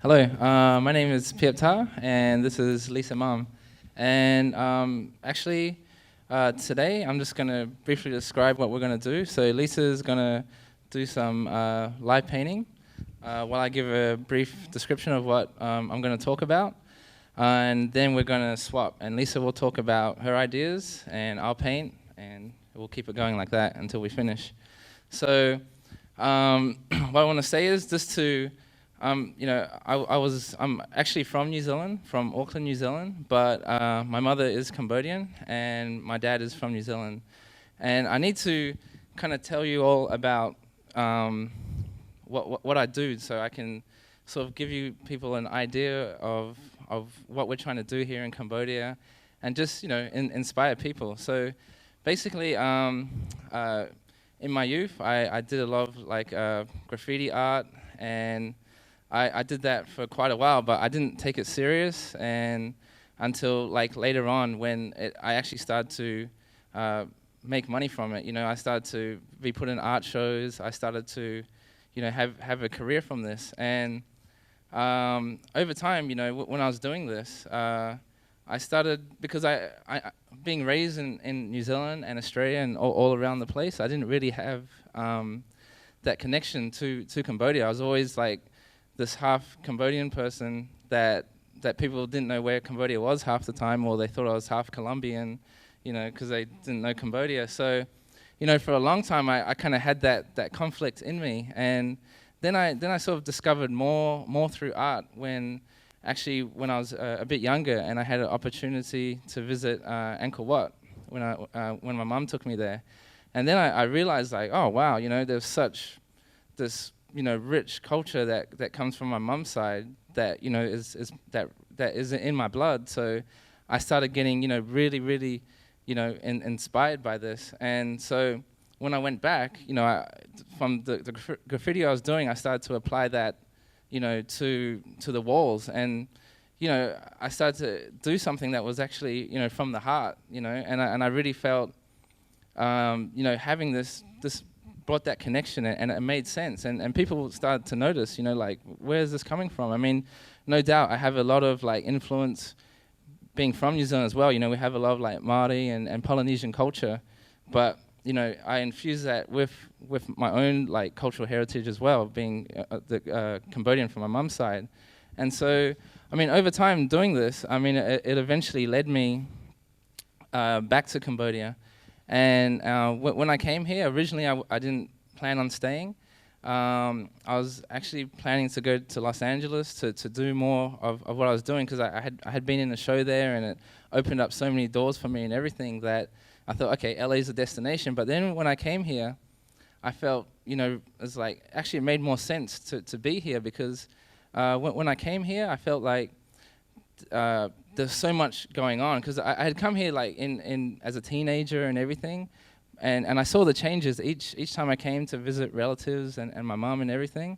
Hello, my name is Peap Tarr, and this is Lisa Mum. And today I'm just going to briefly describe what we're going to do. So Lisa's going to do some live painting while I give a brief description of what I'm going to talk about. And then we're going to swap, and Lisa will talk about her ideas, and I'll paint, and we'll keep it going like that until we finish. So what I want to say is just to I'm actually from New Zealand, from Auckland, New Zealand, but my mother is Cambodian and my dad is from New Zealand. And I need to kind of tell you all about what I do, so I can sort of give you people an idea of what we're trying to do here in Cambodia, and just inspire people. So basically, in my youth, I did a lot of graffiti art, and I did that for quite a while, but I didn't take it serious, and until later on when I actually started to make money from it. I started to be put in art shows. I started to have a career from this, and over time, when I was doing this, I started, because I being raised in New Zealand and Australia and all around the place, I didn't really have that connection to Cambodia. I was always like this half Cambodian person that people didn't know where Cambodia was half the time, or they thought I was half Colombian, because they didn't know Cambodia. So, for a long time, I kind of had that conflict in me, and then I sort of discovered more through art when I was a bit younger, and I had an opportunity to visit Angkor Wat when my mum took me there, and then I realized, like, oh wow, there's such this rich culture that comes from my mum's side that is in my blood. So I started getting really inspired by this. And so when I went back, from the graffiti I was doing, I started to apply that to the walls, and I started to do something that was actually from the heart, and I really felt having this brought that connection, and it made sense, and people started to notice, like, where's this coming from? I mean, no doubt I have a lot of influence being from New Zealand as well. We have a lot of Māori and Polynesian culture, but I infuse that with my own cultural heritage as well, being the Cambodian from my mum's side. And so, I mean, over time doing this, I mean, it eventually led me back to Cambodia. And when I came here, originally I didn't plan on staying. I was actually planning to go to Los Angeles to do more of what I was doing, because I had been in a show there, and it opened up so many doors for me and everything that I thought, okay, LA's a destination. But then when I came here, I felt, it's like, actually it made more sense to be here, because when I came here, I felt like there's so much going on, because I had come here in as a teenager and everything, and I saw the changes each time I came to visit relatives and my mom and everything,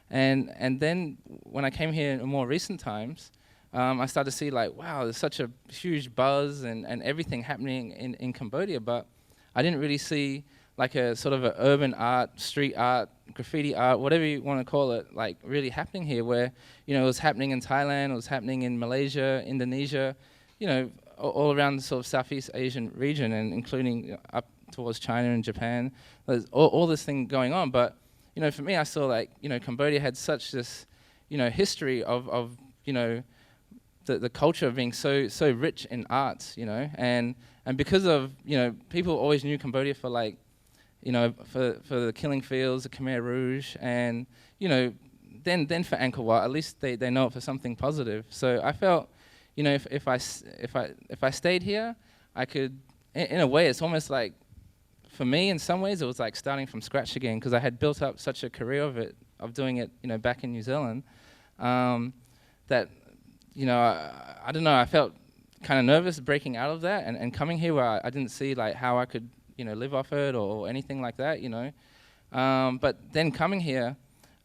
and then when I came here in more recent times, I started to see, like, wow, there's such a huge buzz and everything happening in Cambodia, but I didn't really see like a sort of a urban art, street art, graffiti art, whatever you want to call it, like really happening here, where it was happening in Thailand, it was happening in Malaysia, Indonesia, all around the sort of Southeast Asian region, and including up towards China and Japan. There's all this thing going on, but for me, I saw Cambodia had such this history of the culture of being so rich in arts, and because of people always knew Cambodia for for the killing fields, the Khmer Rouge, and then for Angkor Wat, at least they know it for something positive. So I felt, if I stayed here, I could, in a way, it's almost like, for me, in some ways, it was like starting from scratch again, because I had built up such a career of doing it, back in New Zealand, that I don't know, I felt kind of nervous breaking out of that and coming here, where I didn't see how I could live off it or anything like that, but then coming here,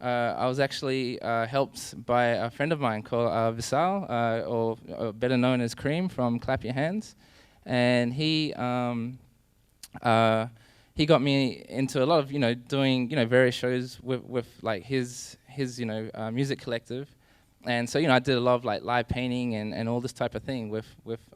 I was actually helped by a friend of mine called Visal, or better known as Cream, from Klap Ya Handz, and he got me into a lot of doing various shows with his music collective, And so, you know, I did a lot of like live painting and all this type of thing with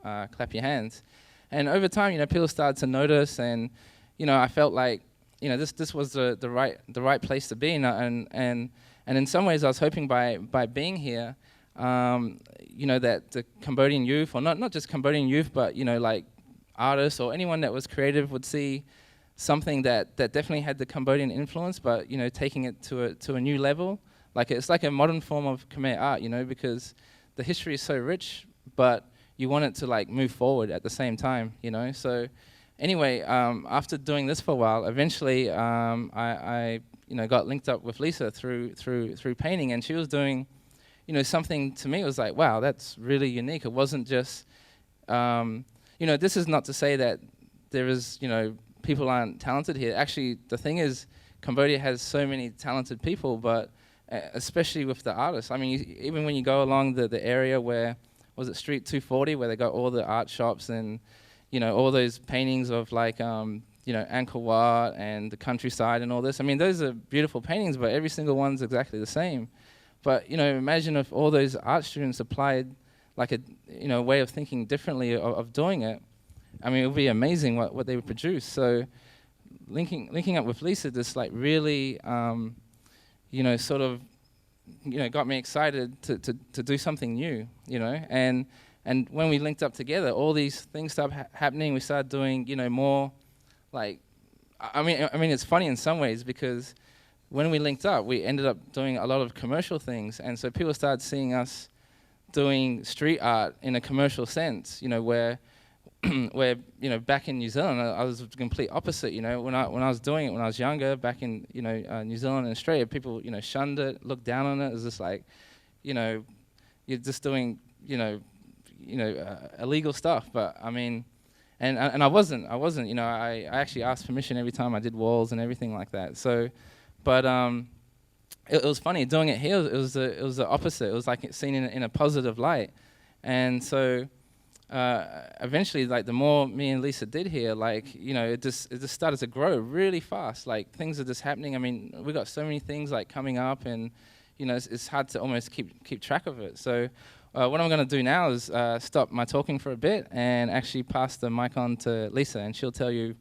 Klap Ya Handz. And over time, you know, people started to notice, and you know, I felt like, you know, this was the right place to be, and in some ways, I was hoping by being here, you know, that the Cambodian youth, or not just Cambodian youth, but you know, like artists or anyone that was creative would see something that definitely had the Cambodian influence, but you know, taking it to a new level. Like it's like a modern form of Khmer art, you know, because the history is so rich, but you want it to like move forward at the same time, you know. So anyway, after doing this for a while, eventually I you know, got linked up with Lisa through painting, and she was doing, you know, something to me. It was like, wow, that's really unique. It wasn't just, you know, this is not to say that there is, you know, people aren't talented here. Actually, the thing is, Cambodia has so many talented people, but especially with the artists. I mean, even when you go along the area where, was it Street 240, where they got all the art shops and, you know, all those paintings of like, you know, Angkor Wat and the countryside and all this. I mean, those are beautiful paintings, but every single one's exactly the same. But, you know, imagine if all those art students applied like a, you know, way of thinking differently of doing it. I mean, it would be amazing what they would produce. So linking up with Lisa, this like really, you know, sort of, you know, got me excited to do something new, you know. And when we linked up together, all these things started happening. We started doing, you know, more like, I mean, it's funny in some ways, because when we linked up, we ended up doing a lot of commercial things. And so people started seeing us doing street art in a commercial sense, you know, where where, you know, back in New Zealand, I was the complete opposite. You know, when I was doing it when I was younger, back in, you know, New Zealand and Australia, people, you know, shunned it, looked down on it. It was just like, you know, you're just doing, you know, illegal stuff. But I mean, and I wasn't. You know, I actually asked permission every time I did walls and everything like that. So, but it was funny doing it here. It was the opposite. It was like it's seen in a positive light, and so. Eventually, like the more me and Lisa did here, like, you know, it just started to grow really fast. Like things are just happening. I mean, we got so many things like coming up, and you know, it's hard to almost keep track of it. So what I'm going to do now is stop my talking for a bit and actually pass the mic on to Lisa, and she'll tell you,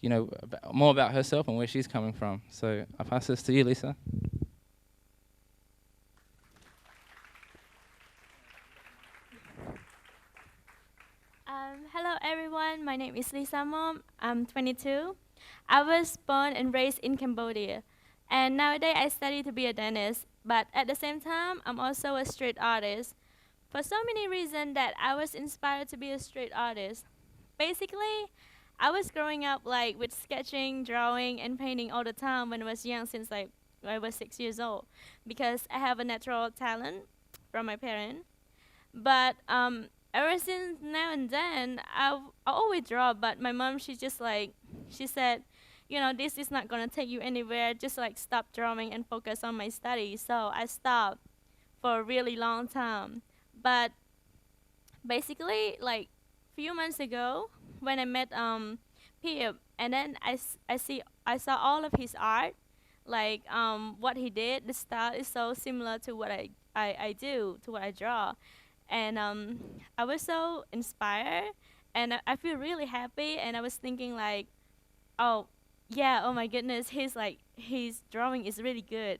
you know, more about herself and where she's coming from. So I'll pass this to you, Lisa. Hello everyone, my name is Lisa Mom. I'm 22. I was born and raised in Cambodia, and nowadays I study to be a dentist, but at the same time I'm also a street artist. For so many reasons that I was inspired to be a street artist. Basically, I was growing up like with sketching, drawing, and painting all the time when I was young, since like I was 6 years old, because I have a natural talent from my parents. But ever since now and then, I always draw. But my mom, she just like, she said, you know, this is not gonna take you anywhere. Just like stop drawing and focus on my studies. So I stopped for a really long time. But basically, like few months ago, when I met Peap, and then I saw all of his art, like what he did. The style is so similar to what I do, to what I draw, and I was so inspired, and I feel really happy. And I was thinking like, oh yeah, oh my goodness, his drawing is really good,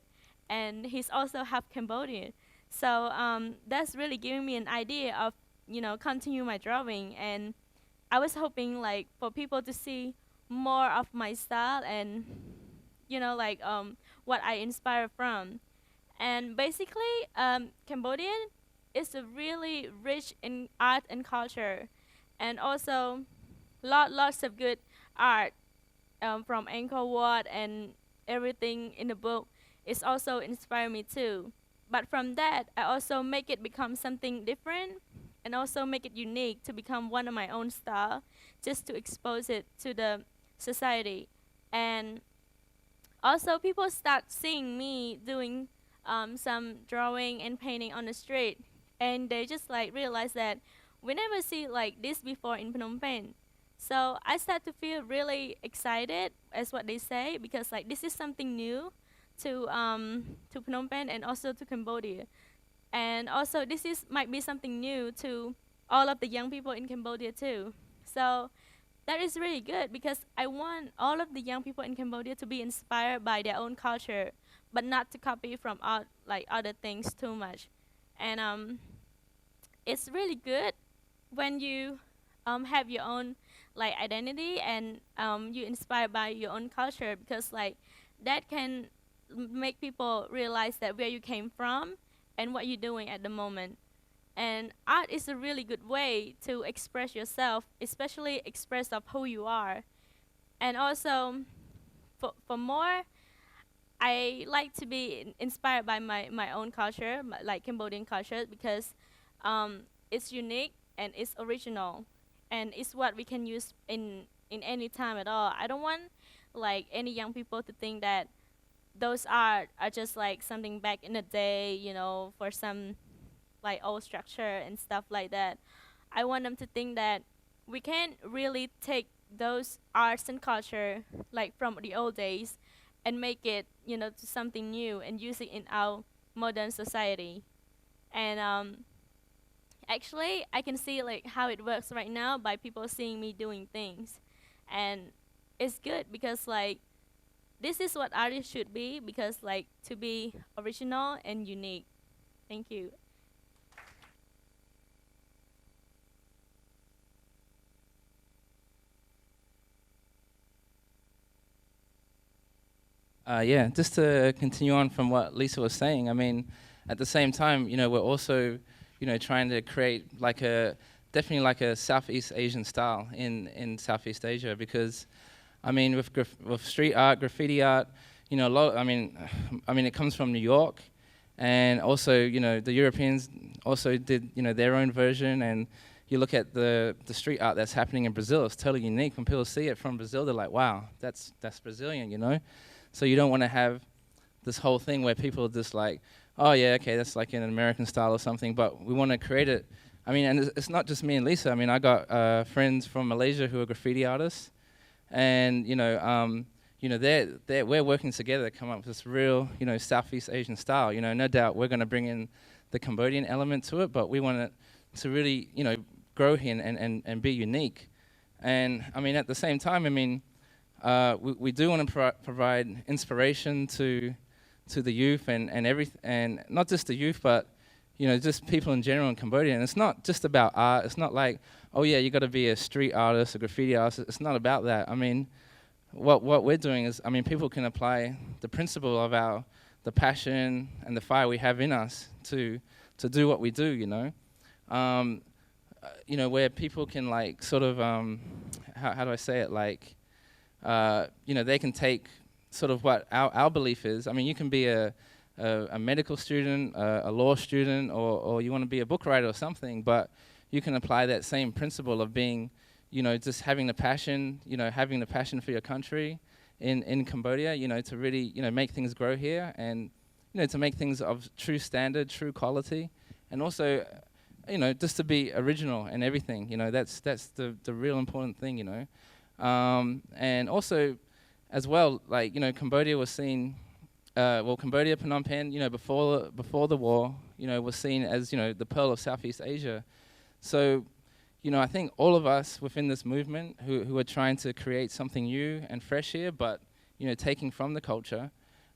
and he's also half Cambodian. So that's really giving me an idea of, you know, continue my drawing. And I was hoping like for people to see more of my style, and you know, like what I inspire from. And basically, Cambodian is a really rich in art and culture, and also lots of good art, from Angkor Wat, and everything in the book is also inspired me too. But from that, I also make it become something different, and also make it unique to become one of my own style, just to expose it to the society. And also people start seeing me doing some drawing and painting on the street, and they just like realize that we never see like this before in Phnom Penh. So I start to feel really excited, as what they say, because like this is something new to Phnom Penh and also to Cambodia. And also, might be something new to all of the young people in Cambodia too. So that is really good because I want all of the young people in Cambodia to be inspired by their own culture, but not to copy from like other things too much. And it's really good when you have your own like identity and you inspired by your own culture, because like that can make people realize that where you came from and what you're doing at the moment. And art is a really good way to express yourself, especially express of who you are. And also, for more, I like to be inspired by my own culture, like Cambodian culture, because it's unique and it's original, and it's what we can use in any time at all. I don't want like any young people to think that those art are just like something back in the day, you know, for some like old structure and stuff like that. I want them to think that we can really take those arts and culture like from the old days and make it, you know, to something new and use it in our modern society. And actually, I can see like how it works right now by people seeing me doing things, and it's good because like this is what artists should be, because like to be original and unique. Thank you. Yeah, just to continue on from what Lisa was saying, I mean, at the same time, you know, we're also, you know, trying to create like definitely like a Southeast Asian style in Southeast Asia, because, I mean, with street art, graffiti art, you know, I mean, it comes from New York, and also, you know, the Europeans also did, you know, their own version, and you look at the street art that's happening in Brazil, it's totally unique. When people see it from Brazil, they're like, wow, that's Brazilian, you know? So you don't want to have this whole thing where people are just like, oh yeah, okay, that's like in an American style or something, but we want to create it. I mean, and it's not just me and Lisa. I mean, I got friends from Malaysia who are graffiti artists, and we're working together to come up with this real, you know, Southeast Asian style. You know, no doubt we're going to bring in the Cambodian element to it, but we want it to really, you know, grow here and be unique. And I mean, at the same time, I mean, we do want to provide inspiration to the youth and not just the youth, but you know, just people in general in Cambodia. And it's not just about art. It's not like, oh yeah, you got to be a street artist, a graffiti artist. It's not about that. I mean, what we're doing is, I mean, people can apply the principle of the passion and the fire we have in us to do what we do. You know, where people can like sort of how do I say it, like. You know, they can take sort of what our belief is. I mean, you can be a medical student, a law student, or you want to be a book writer or something, but you can apply that same principle of being, you know, just having the passion, you know, having the passion for your country in Cambodia, you know, to really, you know, make things grow here and, you know, to make things of true standard, true quality, and also, you know, just to be original and everything, you know, that's the real important thing, you know. And also, as well, like, you know, Cambodia was seen, Cambodia, Phnom Penh, you know, before the war, you know, was seen as, you know, the pearl of Southeast Asia. So, you know, I think all of us within this movement who are trying to create something new and fresh here, but, you know, taking from the culture,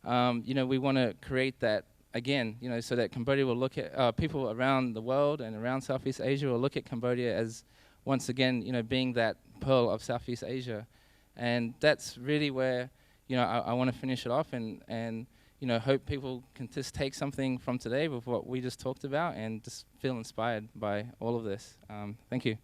you know, we want to create that again, you know, so that Cambodia will look at, people around the world and around Southeast Asia will look at Cambodia as, once again, you know, being that pearl of Southeast Asia. And that's really where, you know, I want to finish it off and, you know, hope people can just take something from today with what we just talked about and just feel inspired by all of this. Thank you.